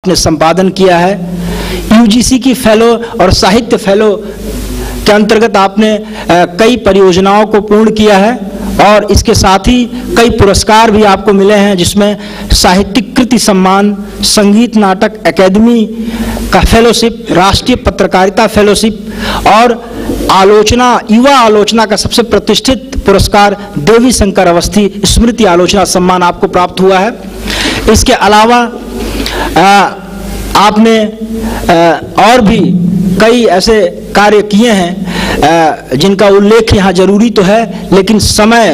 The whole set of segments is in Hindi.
ने संपादन किया है। यूजीसी की फेलो और साहित्य फेलो के अंतर्गत आपने कई परियोजनाओं को पूर्ण किया है और इसके साथ ही कई पुरस्कार भी आपको मिले हैं, जिसमें साहित्यिक कृति सम्मान, संगीत नाटक अकादमी का फेलोशिप, राष्ट्रीय पत्रकारिता फेलोशिप और आलोचना, युवा आलोचना का सबसे प्रतिष्ठित पुरस्कार देवी शंकर अवस्थी स्मृति आलोचना सम्मान आपको प्राप्त हुआ है। इसके अलावा आपने और भी कई ऐसे कार्य किए हैं जिनका उल्लेख यहाँ जरूरी तो है, लेकिन समय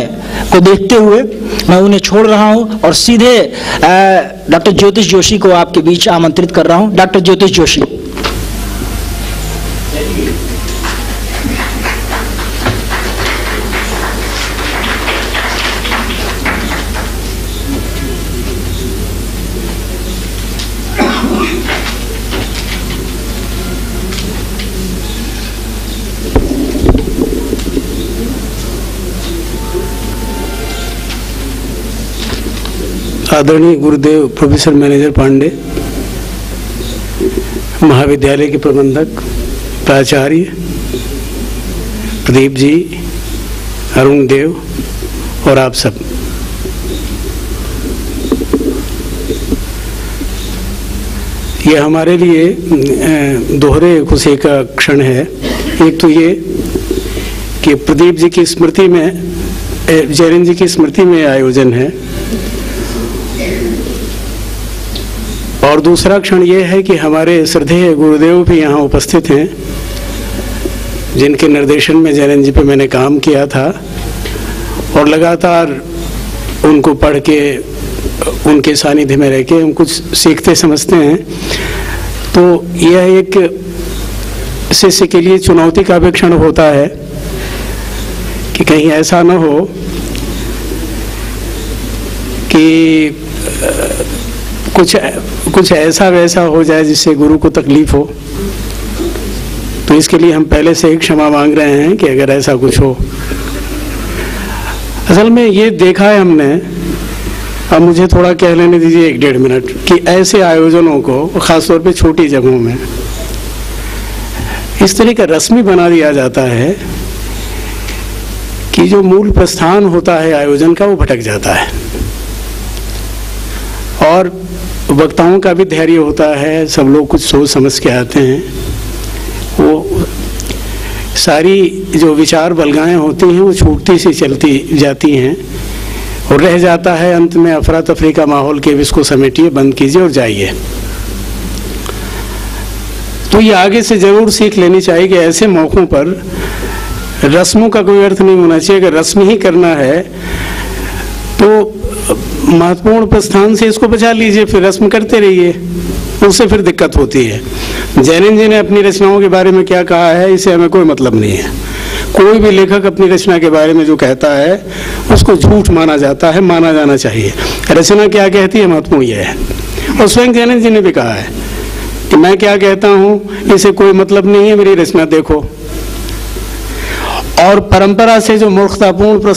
को देखते हुए मैं उन्हें छोड़ रहा हूँ और सीधे डॉक्टर ज्योतिष जोशी को आपके बीच आमंत्रित कर रहा हूँ। डॉक्टर ज्योतिष जोशी। आदरणीय गुरुदेव प्रोफेसर मैनेजर पांडे, महाविद्यालय के प्रबंधक प्राचार्य प्रदीप जी, अरुण देव और आप सब, ये हमारे लिए दोहरे खुशी का क्षण है। एक तो ये कि प्रदीप जी की स्मृति में, जैन जी की स्मृति में आयोजन है, और दूसरा क्षण ये है कि हमारे श्रद्धेय गुरुदेव भी यहाँ उपस्थित हैं, जिनके निर्देशन में जैन जी पे मैंने काम किया था और लगातार उनको पढ़ के, उनके सानिध्य में रह के हम कुछ सीखते समझते हैं। तो यह एक शिष्य के लिए चुनौती का भी क्षण होता है कि कहीं ऐसा न हो कि कुछ ऐसा वैसा हो जाए जिससे गुरु को तकलीफ हो। तो इसके लिए हम पहले से ही क्षमा मांग रहे हैं कि अगर ऐसा कुछ हो। असल में ये देखा है हमने, अब मुझे थोड़ा कह लेने दीजिए 1-1.5 मिनट, कि ऐसे आयोजनों को खासतौर पे छोटी जगहों में इस तरह का रस्मी बना दिया जाता है कि जो मूल प्रस्थान होता है आयोजन का वो भटक जाता है, और वक्ताओं का भी धैर्य होता है, सब लोग कुछ सोच समझ के आते हैं, वो सारी जो विचार बलगाएं होती हैं वो छूटती सी चलती जाती हैं और रह जाता है अंत में अफरा तफरी का माहौल के इसको समेटिए, बंद कीजिए और जाइए। तो ये आगे से जरूर सीख लेनी चाहिए कि ऐसे मौक़ों पर रस्मों का कोई अर्थ नहीं होना चाहिए। अगर रस्म ही करना है तो महत्वपूर्ण प्रस्थान से इसको बचा लीजिए, फिर रस्म करते रहिए, उससे फिर दिक्कत होती है। जैन जी ने अपनी रचनाओं के बारे में क्या कहा है, इससे हमें कोई मतलब नहीं है। कोई भी लेखक अपनी रचना के बारे में जो कहता है उसको झूठ माना जाता है, माना जाना चाहिए। रचना क्या कहती है, महत्वपूर्ण यह है। और स्वयं जैन जी ने भी कहा है कि मैं क्या कहता हूँ इससे कोई मतलब नहीं है, मेरी रचना देखो। और परंपरा से जो मूर्खतापूर्ण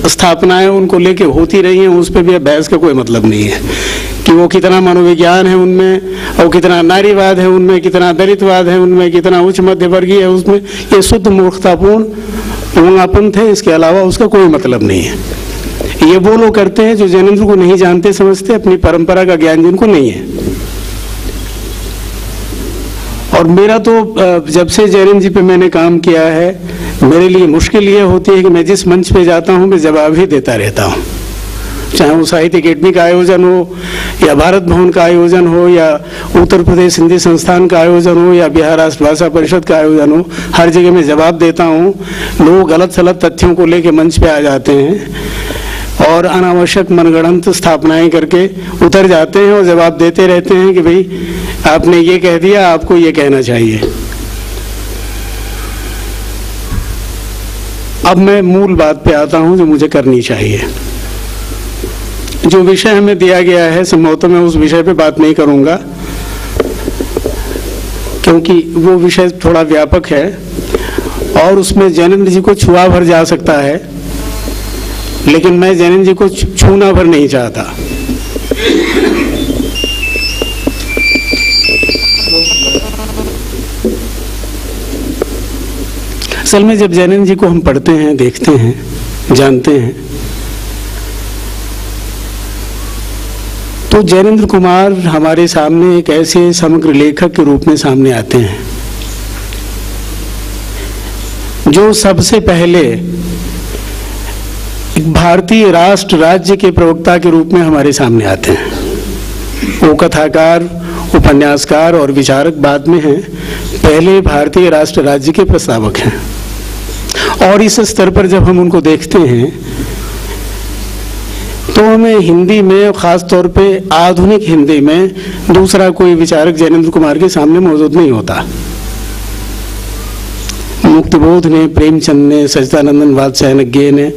स्थापनाएं उनको लेके होती रही हैं, उस पर भी बहस का कोई मतलब नहीं है कि वो कितना मनोविज्ञान है उनमें, और कितना नारीवाद है उनमें, कितना दलितवाद है उनमें, कितना उच्च मध्य वर्गीय है उसमें। ये शुद्ध मूर्खतापूर्ण पूर्णापन थे, इसके अलावा उसका कोई मतलब नहीं है। ये वो लोग करते हैं जो जैनेंद्र को नहीं जानते समझते, अपनी परंपरा का ज्ञान जिनको नहीं है। और मेरा तो जब से जैन जी पे मैंने काम किया है, मेरे लिए मुश्किल ये होती है कि मैं जिस मंच पे जाता हूँ मैं जवाब ही देता रहता हूँ, चाहे वो साहित्य अकेडमी का आयोजन हो या भारत भवन का आयोजन हो या उत्तर प्रदेश हिंदी संस्थान का आयोजन हो या बिहार राष्ट्रभाषा परिषद का आयोजन हो, हर जगह मैं जवाब देता हूँ। लोग गलत सलत तथ्यों को लेके मंच पे आ जाते हैं और अनावश्यक मनगढ़ंत स्थापनाएं करके उतर जाते हैं और जवाब देते रहते हैं कि भाई आपने ये कह दिया, आपको ये कहना चाहिए। अब मैं मूल बात पे आता हूं जो मुझे करनी चाहिए। जो विषय हमें दिया गया है, संभवतः मैं उस विषय पे बात नहीं करूंगा क्योंकि वो विषय थोड़ा व्यापक है और उसमें जैनेंद्र जी को छुआ भर जा सकता है, लेकिन मैं जैनेंद्र जी को छूना भर नहीं चाहता। असल में जब जैनेन्द्र जी को हम पढ़ते हैं, देखते हैं, जानते हैं, तो जैनेन्द्र कुमार हमारे सामने एक ऐसे समग्र लेखक के रूप में सामने आते हैं जो सबसे पहले एक भारतीय राष्ट्र राज्य के प्रवक्ता के रूप में हमारे सामने आते हैं। वो कथाकार, उपन्यासकार और विचारक बाद में हैं, पहले भारतीय राष्ट्र राज्य के प्रस्तावक हैं। और इस स्तर पर जब हम उनको देखते हैं तो हमें हिंदी में, खास तौर पे आधुनिक हिंदी में, दूसरा कोई विचारक जैनेन्द्र कुमार के सामने मौजूद नहीं होता। मुक्तिबोध ने, प्रेमचंद ने, सच्चिदानंद वात्स्यायन ने,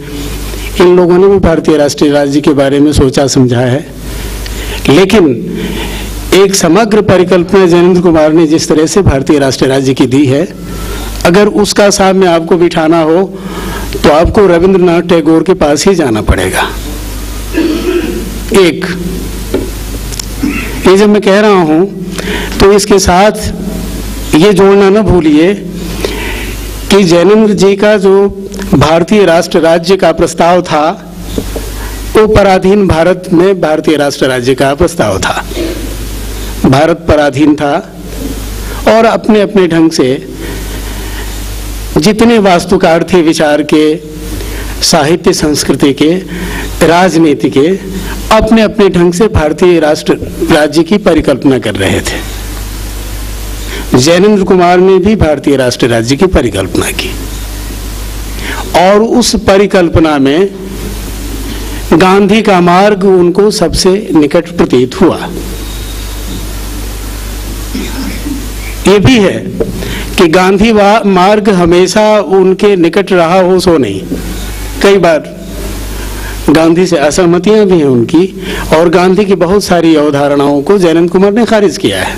इन लोगों ने भी भारतीय राष्ट्रीय राज्य के बारे में सोचा समझा है, लेकिन एक समग्र परिकल्पना जैनेन्द्र कुमार ने जिस तरह से भारतीय राष्ट्रीय राज्य की दी है, अगर उसका सामने आपको बिठाना हो तो आपको रविंद्रनाथ टैगोर के पास ही जाना पड़ेगा। एक ये जब मैं कह रहा हूं तो इसके साथ ये जोड़ना न भूलिए कि जैनेन्द्र जी का जो भारतीय राष्ट्र राज्य का प्रस्ताव था वो पराधीन भारत में भारतीय राष्ट्र राज्य का प्रस्ताव था। भारत पराधीन था और अपने अपने ढंग से जितने वास्तुकार थे विचार के, साहित्य, संस्कृति के, राजनीति के, अपने अपने ढंग से भारतीय राष्ट्र राज्य की परिकल्पना कर रहे थे। जैनेन्द्र कुमार ने भी भारतीय राष्ट्र राज्य की परिकल्पना की और उस परिकल्पना में गांधी का मार्ग उनको सबसे निकट प्रतीत हुआ। ये भी है कि गांधी मार्ग हमेशा उनके निकट रहा हो सो नहीं, कई बार गांधी से असहमतियां भी हैं उनकी, और गांधी की बहुत सारी अवधारणाओं को जैनेन्द्र कुमार ने खारिज किया है।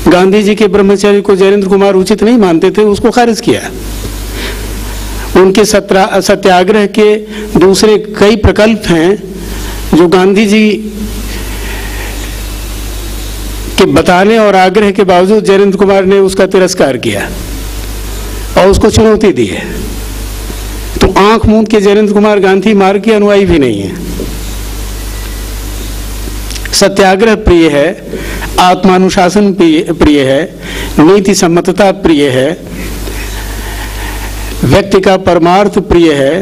गांधी जी के ब्रह्मचर्य को जैनेन्द्र कुमार उचित नहीं मानते थे, उसको खारिज किया। उनके सत्याग्रह के दूसरे कई प्रकल्प हैं जो गांधी जी के बताने और आग्रह के बावजूद जैनेन्द्र कुमार ने उसका तिरस्कार किया और उसको चुनौती दी है। तो आंख मूंद के जैनेन्द्र कुमार गांधी मार्ग के अनुयायी भी नहीं है। सत्याग्रह प्रिय है, आत्मानुशासन प्रिय है, नीति सम्मतता प्रिय है, व्यक्ति का परमार्थ प्रिय है,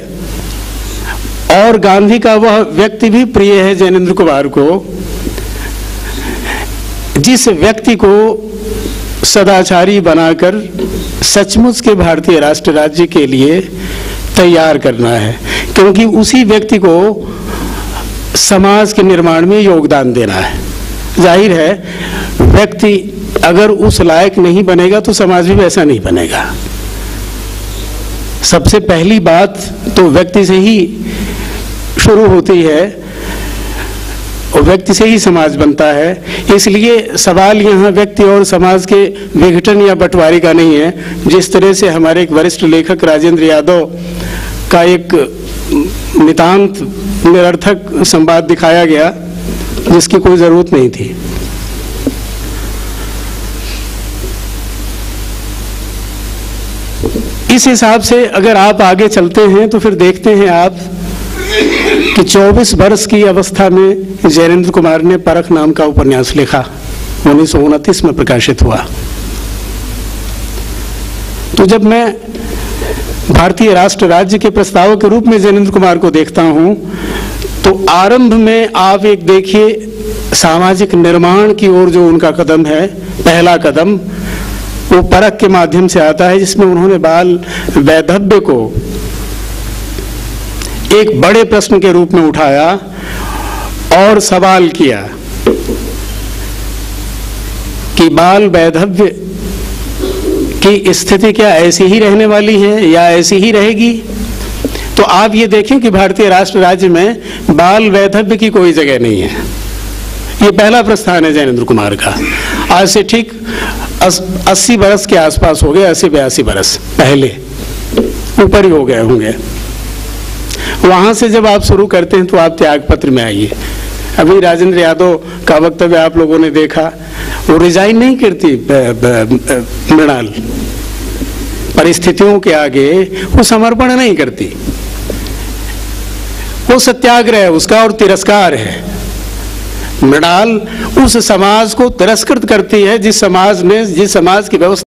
और गांधी का वह व्यक्ति भी प्रिय है जैनेन्द्र कुमार को जिस व्यक्ति को सदाचारी बनाकर सचमुच के भारतीय राष्ट्र राज्य के लिए तैयार करना है, क्योंकि उसी व्यक्ति को समाज के निर्माण में योगदान देना है। जाहिर है व्यक्ति अगर उस लायक नहीं बनेगा तो समाज भी वैसा नहीं बनेगा। सबसे पहली बात तो व्यक्ति से ही शुरू होती है और व्यक्ति से ही समाज बनता है। इसलिए सवाल यहाँ व्यक्ति और समाज के विघटन या बंटवारे का नहीं है। जिस तरह से हमारे एक वरिष्ठ लेखक राजेंद्र यादव का एक नितांत निरर्थक संवाद दिखाया गया जिसकी कोई जरूरत नहीं थी। इस हिसाब से अगर आप आगे चलते हैं तो फिर देखते हैं आप कि 24 वर्ष की अवस्था में जैनेन्द्र कुमार ने परख नाम का उपन्यास लिखा, 1929 में प्रकाशित हुआ। तो जब मैं भारतीय राष्ट्र राज्य के प्रस्तावक के रूप में जैनेन्द्र कुमार को देखता हूं तो आरंभ में आप एक देखिए सामाजिक निर्माण की ओर जो उनका कदम है, पहला कदम वो परख के माध्यम से आता है, जिसमें उन्होंने बाल वैधव्य को एक बड़े प्रश्न के रूप में उठाया और सवाल किया कि बाल वैधव्य की स्थिति क्या ऐसी ही रहने वाली है या ऐसी ही रहेगी। तो आप ये देखें कि भारतीय राष्ट्र राज्य में बाल वैधव्य की कोई जगह नहीं है। ये पहला प्रस्थान है जैनेन्द्र कुमार का। आज से ठीक 80 बरस के आसपास हो गए, 80-82 बरस पहले, ऊपर ही हो गए होंगे। वहां से जब आप शुरू करते हैं तो आप त्यागपत्र में आइए। अभी राजेंद्र यादव का वक्तव्य आप लोगों ने देखा, वो रिजाइन नहीं करती मृणाल, परिस्थितियों के आगे वो समर्पण नहीं करती। वो सत्याग्रह है उसका और तिरस्कार है। मृणाल उस समाज को तिरस्कृत करती है जिस समाज की व्यवस्था